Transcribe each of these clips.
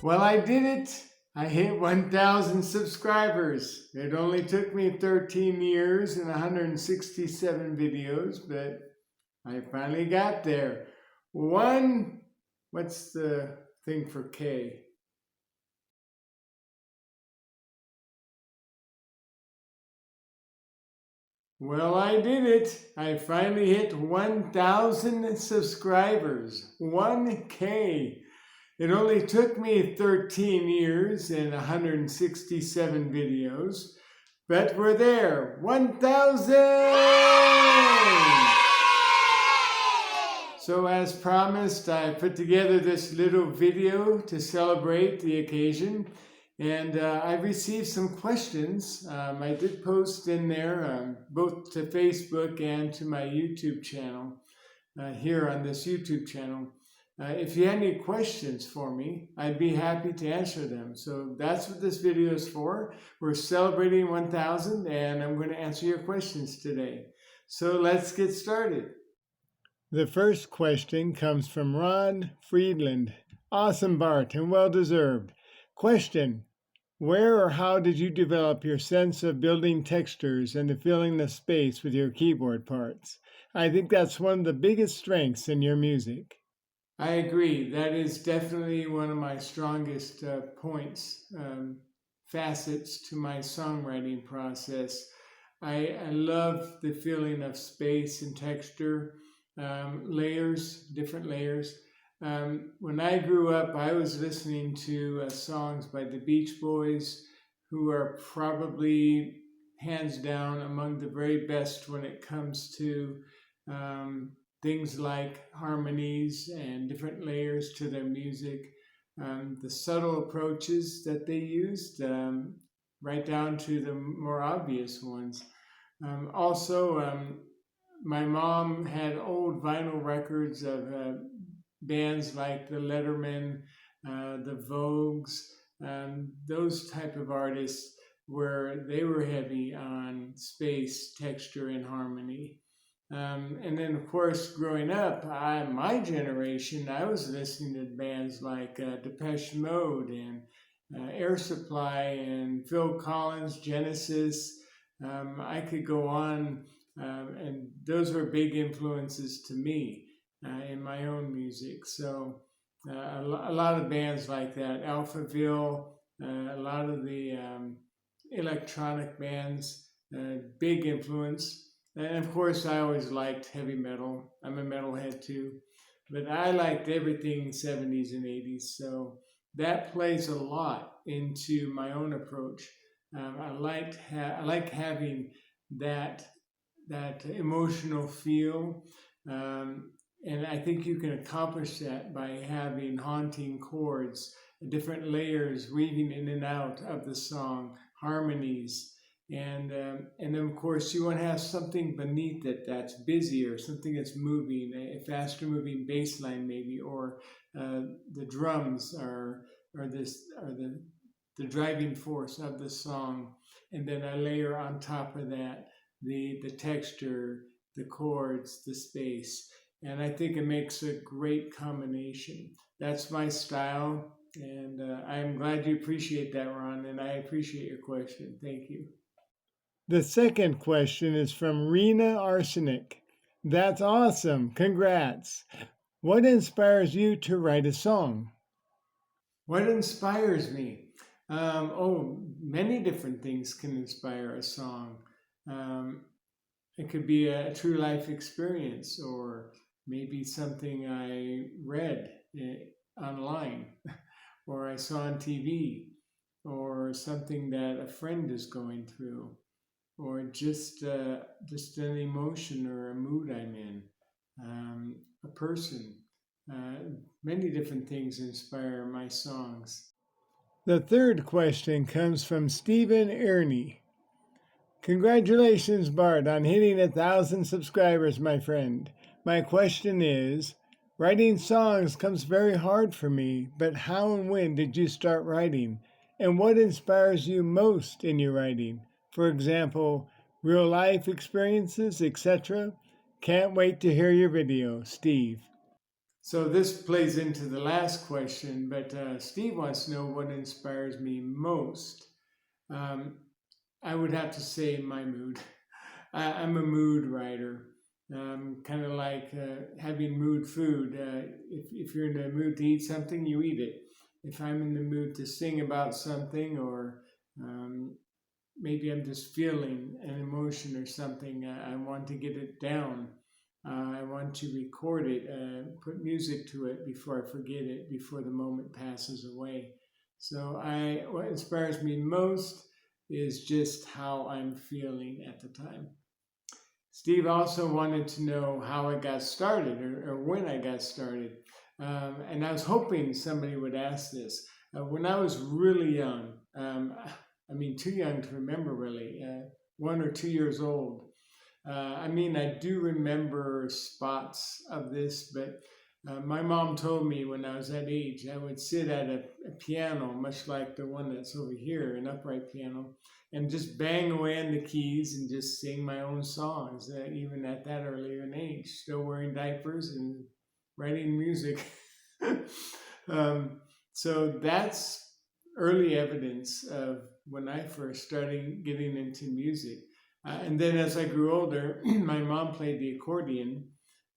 Well, I did it. I hit 1,000 subscribers. It only took me 13 years and 167 videos, but I finally got there. What's the thing for K? Well, I did it. I finally hit 1,000 subscribers. 1K. It only took me 13 years and 167 videos, but we're there. 1,000! So as promised, I put together this little video to celebrate the occasion, and I received some questions. I did post in there, both to Facebook and to my YouTube channel, here on this YouTube channel. If you had any questions for me, I'd be happy to answer them. So that's what this video is for. We're celebrating 1,000, and I'm going to answer your questions today. So let's get started. The first question comes from Ron Friedland. Awesome, Bart, and well-deserved. Question: where or how did you develop your sense of building textures and the feeling of space with your keyboard parts? I think that's one of the biggest strengths in your music. I agree. That is definitely one of my strongest points, facets to my songwriting process. I love the feeling of space and texture, layers, different layers. When I grew up, I was listening to songs by the Beach Boys, who are probably hands down among the very best when it comes to things like harmonies and different layers to their music, the subtle approaches that they used, right down to the more obvious ones. Also, my mom had old vinyl records of bands like the Letterman, the Vogues, those type of artists where they were heavy on space, texture, and harmony. And then, of course, growing up, my generation, I was listening to bands like Depeche Mode and Air Supply and Phil Collins, Genesis. I could go on, and those were big influences to me in my own music. So a lot of bands like that, Alphaville, a lot of the electronic bands, big influence. And of course, I always liked heavy metal. I'm a metalhead too. But I liked everything 70s and 80s. So that plays a lot into my own approach. I like having that emotional feel. And I think you can accomplish that by having haunting chords, different layers weaving in and out of the song, harmonies. And then, of course, you want to have something beneath it that's busy or something that's moving, a faster moving bass line maybe, or the drums are the driving force of the song. And then I layer on top of that the texture, the chords, the space. And I think it makes a great combination. That's my style. And I'm glad you appreciate that, Ron, and I appreciate your question. Thank you. The second question is from Rena Arsenic. That's awesome. Congrats. What inspires you to write a song? What inspires me? Many different things can inspire a song. It could be a true life experience, or maybe something I read online, or I saw on TV, or something that a friend is going through, or just an emotion or a mood I'm in, a person. Many different things inspire my songs. The third question comes from Stephen Ernie. Congratulations, Bart, on hitting 1,000 subscribers, my friend. My question is, writing songs comes very hard for me, but how and when did you start writing? And what inspires you most in your writing? For example, real life experiences, etc. Can't wait to hear your video, Steve. So this plays into the last question, but Steve wants to know what inspires me most. Um, I would have to say my mood. I'm a mood writer, kind of like having mood food. If you're in the mood to eat something, you eat it. If I'm in the mood to sing about something, or um, maybe I'm just feeling an emotion or something, I want to get it down. I want to record it, put music to it before I forget it, before the moment passes away. So what inspires me most is just how I'm feeling at the time. Steve also wanted to know how I got started, or when I got started. And I was hoping somebody would ask this. When I was really young, I mean, too young to remember really, 1 or 2 years old. I do remember spots of this, but my mom told me when I was that age, I would sit at a piano, much like the one that's over here, an upright piano, and just bang away on the keys and just sing my own songs, even at that early an age, still wearing diapers and writing music. um, so that's early evidence of when I first started getting into music. And then as I grew older, my mom played the accordion.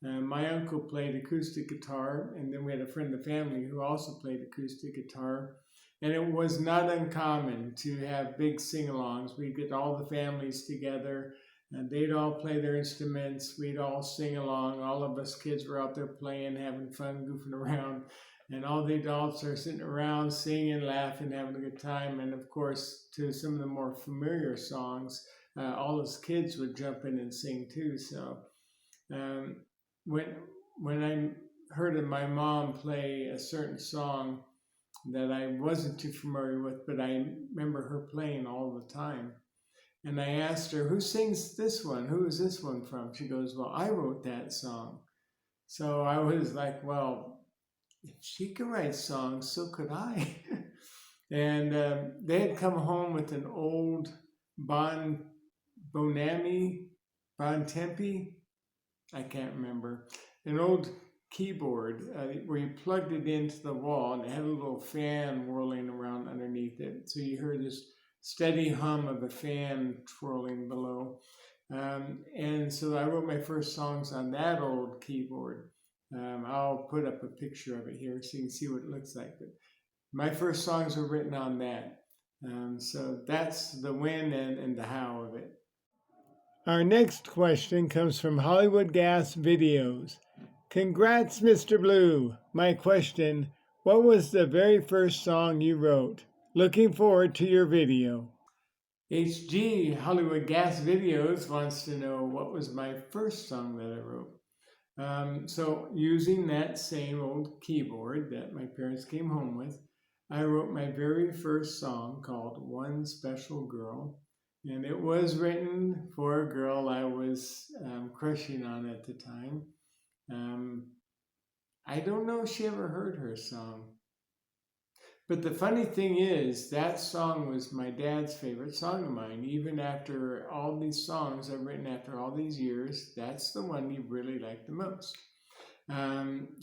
My uncle played acoustic guitar, and then we had a friend of the family who also played acoustic guitar. And it was not uncommon to have big sing-alongs. We'd get all the families together, and they'd all play their instruments. We'd all sing along. All of us kids were out there playing, having fun, goofing around. And all the adults are sitting around singing, laughing, having a good time. And of course, to some of the more familiar songs, all us kids would jump in and sing too. So um, when I heard of my mom play a certain song that I wasn't too familiar with, but I remember her playing all the time. And I asked her, who sings this one? Who is this one from? She goes, well, I wrote that song. So I was like, well, if she could write songs, so could I. And they had come home with an old Bonami, Bontempi, I can't remember, an old keyboard where you plugged it into the wall and it had a little fan whirling around underneath it. So you heard this steady hum of a fan twirling below. And so I wrote my first songs on that old keyboard. I'll put up a picture of it here so you can see what it looks like. But my first songs were written on that. So that's the when and the how of it. Our next question comes from Hollywood Gas Videos. Congrats, Mr. Blue. My question, what was the very first song you wrote? Looking forward to your video. HG Hollywood Gas Videos wants to know what was my first song that I wrote. So using that same old keyboard that my parents came home with, I wrote my very first song called One Special Girl. And it was written for a girl I was crushing on at the time. I don't know if she ever heard her song. But the funny thing is, that song was my dad's favorite song of mine. Even after all these songs I've written after all these years, that's the one he really liked the most.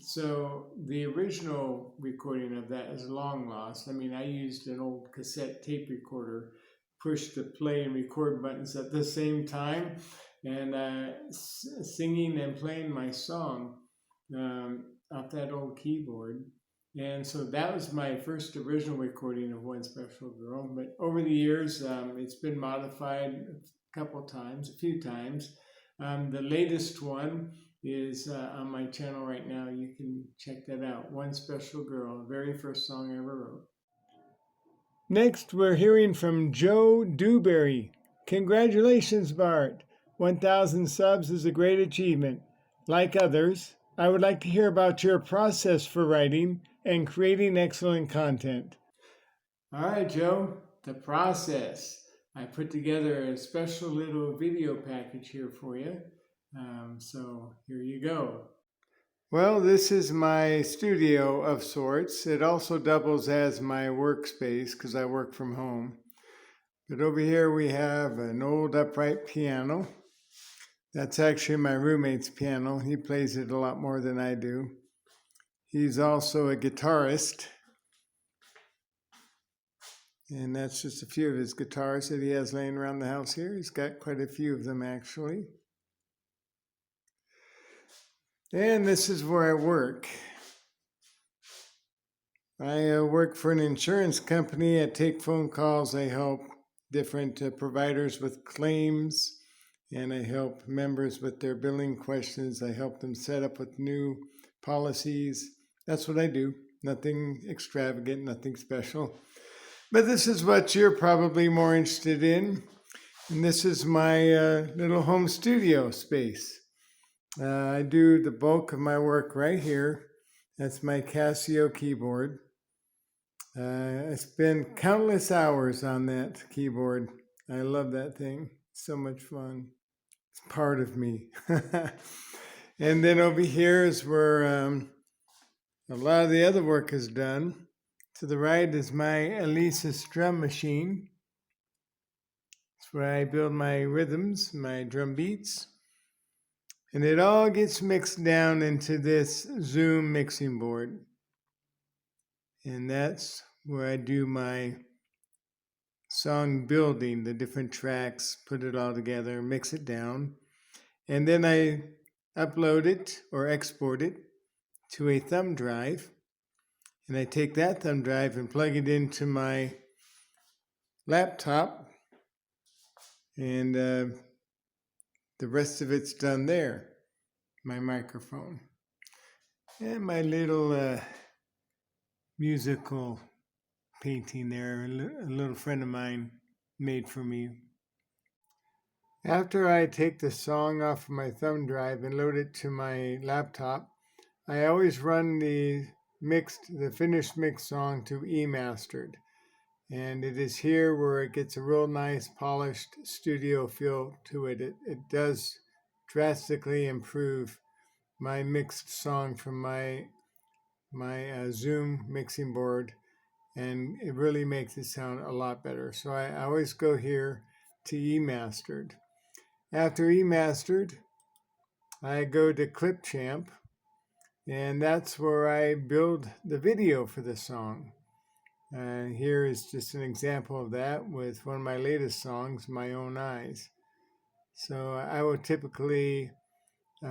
So the original recording of that is long lost. I mean, I used an old cassette tape recorder, pushed the play and record buttons at the same time, and singing and playing my song off that old keyboard. And so that was my first original recording of One Special Girl. But over the years, it's been modified a few times. The latest one is on my channel right now. You can check that out. One Special Girl, the very first song I ever wrote. Next, we're hearing from Joe Dewberry. Congratulations, Bart. 1,000 subs is a great achievement. Like others, I would like to hear about your process for writing and creating excellent content. All right, Joe, the process. I put together a special little video package here for you. So here you go. Well, this is my studio of sorts. It also doubles as my workspace because I work from home. But over here we have an old upright piano. That's actually my roommate's piano. He plays it a lot more than I do. He's also a guitarist. And that's just a few of his guitars that he has laying around the house here. He's got quite a few of them, actually. And this is where I work. I work for an insurance company. I take phone calls. I help different providers with claims, and I help members with their billing questions. I help them set up with new policies. That's what I do. Nothing extravagant, nothing special. But this is what you're probably more interested in. And this is my little home studio space. I do the bulk of my work right here. That's my Casio keyboard. I spend countless hours on that keyboard. I love that thing. So much fun. It's part of me. And then over here is where a lot of the other work is done. To the right is my Alesis drum machine. It's where I build my rhythms, my drum beats. And it all gets mixed down into this Zoom mixing board. And that's where I do my song building, the different tracks, put it all together, mix it down. And then I upload it or export it to a thumb drive. And I take that thumb drive and plug it into my laptop. And the rest of it's done there. My microphone. And my little musical painting there, a little friend of mine made for me. After I take the song off of my thumb drive and load it to my laptop, I always run the finished mix song to E-mastered. And it is here where it gets a real nice polished studio feel to it. It does drastically improve my mixed song from my Zoom mixing board, and it really makes it sound a lot better. So I always go here to E-mastered. After E-mastered, I go to Clipchamp, and that's where I build the video for the song. Here is just an example of that with one of my latest songs, My Own Eyes. So I will typically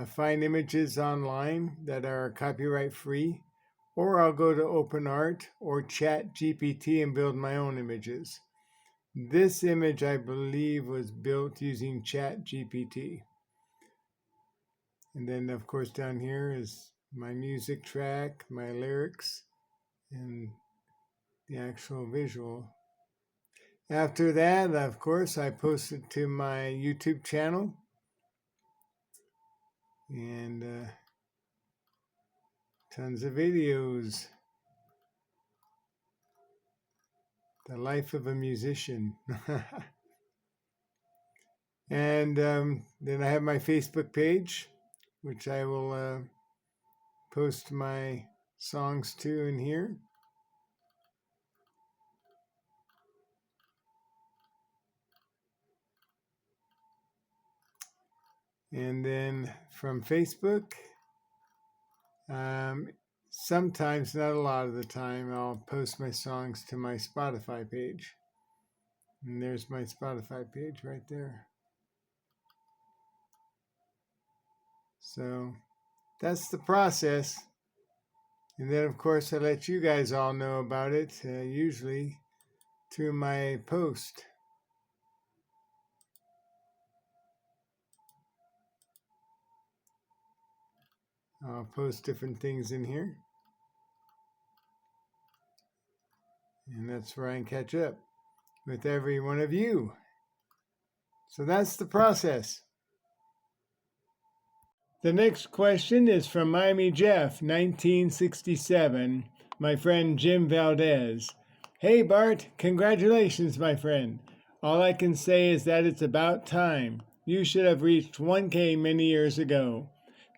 find images online that are copyright free, or I'll go to OpenArt or ChatGPT and build my own images. This image, I believe, was built using ChatGPT. And then, of course, down here is my music track, my lyrics, and the actual visual. After that, of course, I post it to my YouTube channel. And tons of videos. The life of a musician. And then I have my Facebook page, which I will post my songs to in here. And then from Facebook, sometimes, not a lot of the time, I'll post my songs to my Spotify page. And there's my Spotify page right there. So that's the process. And then, of course, I let you guys all know about it, usually through my post. I'll post different things in here. And that's where I can catch up with every one of you. So that's the process. The next question is from Miami Jeff, 1967, my friend Jim Valdez. Hey Bart, congratulations, my friend. All I can say is that it's about time. You should have reached 1K many years ago.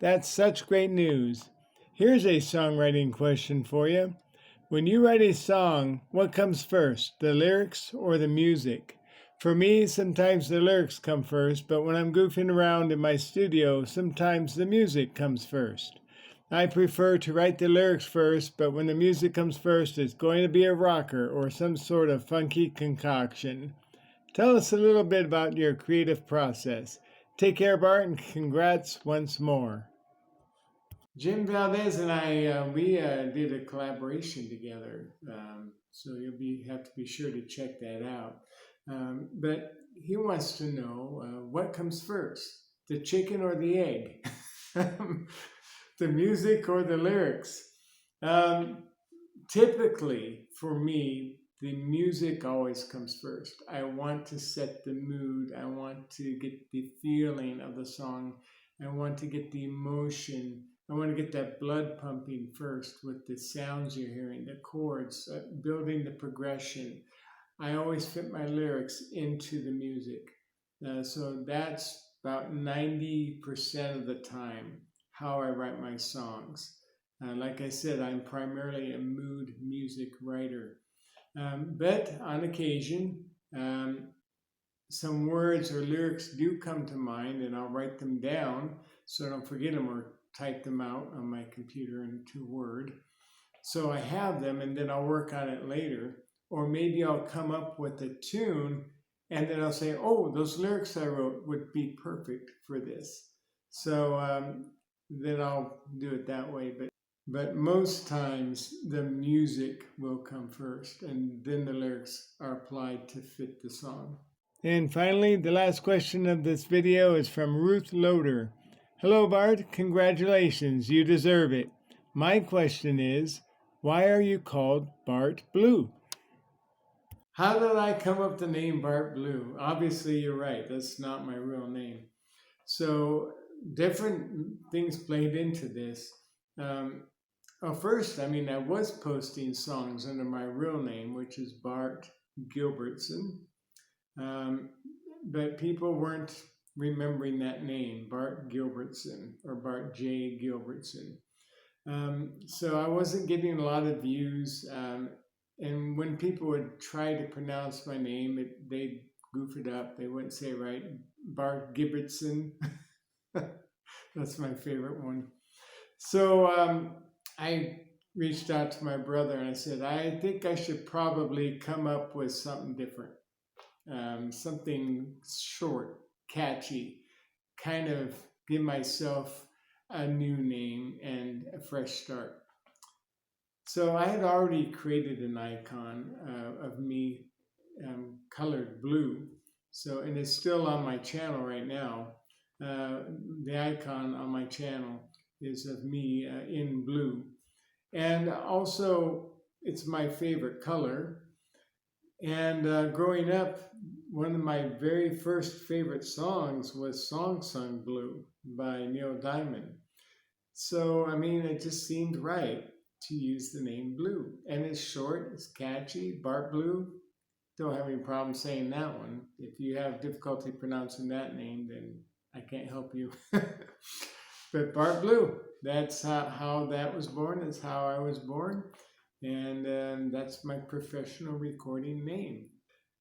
That's such great news. Here's a songwriting question for you. When you write a song, what comes first, the lyrics or the music? For me, sometimes the lyrics come first, but when I'm goofing around in my studio, sometimes the music comes first. I prefer to write the lyrics first, but when the music comes first, it's going to be a rocker or some sort of funky concoction. Tell us a little bit about your creative process. Take care, Bart, and congrats once more. Jim Valdez and I, we did a collaboration together, so you'll have to be sure to check that out. But he wants to know what comes first, the chicken or the egg, the music or the lyrics. Um, Typically, for me, the music always comes first. I want to set the mood. I want to get the feeling of the song. I want to get the emotion. I want to get that blood pumping first with the sounds you're hearing, the chords, building the progression. I always fit my lyrics into the music. So that's about 90% of the time how I write my songs. Like I said, I'm primarily a mood music writer. But on occasion, some words or lyrics do come to mind, and I'll write them down so I don't forget them or type them out on my computer into Word. So I have them, and then I'll work on it later. Or maybe I'll come up with a tune, and then I'll say, oh, those lyrics I wrote would be perfect for this. So then I'll do it that way. But most times the music will come first, and then the lyrics are applied to fit the song. And finally, the last question of this video is from Ruth Loader. Hello, Bart. Congratulations. You deserve it. My question is, why are you called Bart Blue? How did I come up with the name Bart Blue? Obviously, you're right. That's not my real name. So different things played into this. First, I was posting songs under my real name, which is Bart Gilbertson. But people weren't remembering that name, Bart Gilbertson or Bart J. Gilbertson. So I wasn't getting a lot of views. And when people would try to pronounce my name, they'd goof it up. They wouldn't say it right. Bart Gilbertson. That's my favorite one. So I reached out to my brother and I said, I think I should probably come up with something different. Something short, catchy, kind of give myself a new name and a fresh start. So I had already created an icon of me colored blue. So, and it's still on my channel right now. The icon on my channel is of me in blue. And also, it's my favorite color. And growing up, one of my very first favorite songs was Song Sung Blue by Neil Diamond. So, it just seemed right to use the name Blue. And it's short, it's catchy, Bart Blue. Don't have any problem saying that one. If you have difficulty pronouncing that name, then I can't help you. But Bart Blue, that's how that was born. That's how I was born. And that's my professional recording name.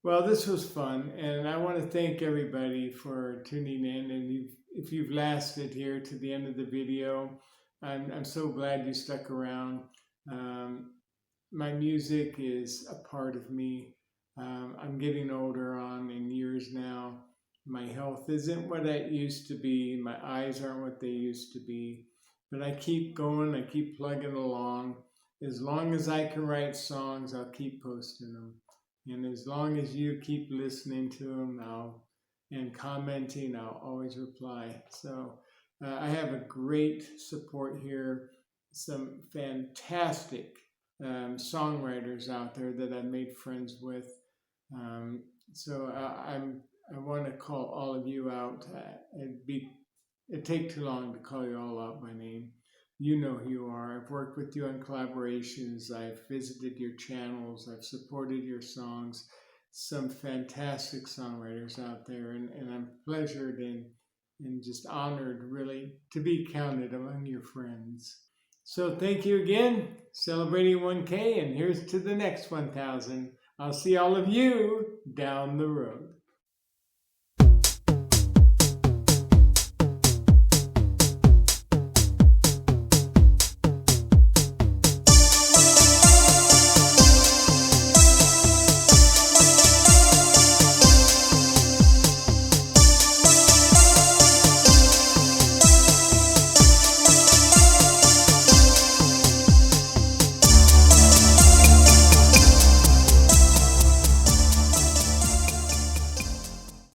Well, this was fun, and I want to thank everybody for tuning in. And if you've lasted here to the end of the video, I'm so glad you stuck around. My music is a part of me. I'm getting older on in years now. My health isn't what it used to be. My eyes aren't what they used to be. But I keep going. I keep plugging along. As long as I can write songs, I'll keep posting them. And as long as you keep listening to them and commenting, I'll always reply. So I have a great support here. Some fantastic songwriters out there that I've made friends with. So I want to call all of you out. It'd take too long to call you all out by name. You know who you are. I've worked with you on collaborations. I've visited your channels. I've supported your songs. Some fantastic songwriters out there, and I'm pleasured and just honored, really, to be counted among your friends. So thank you again, celebrating 1K, and here's to the next 1,000. I'll see all of you down the road.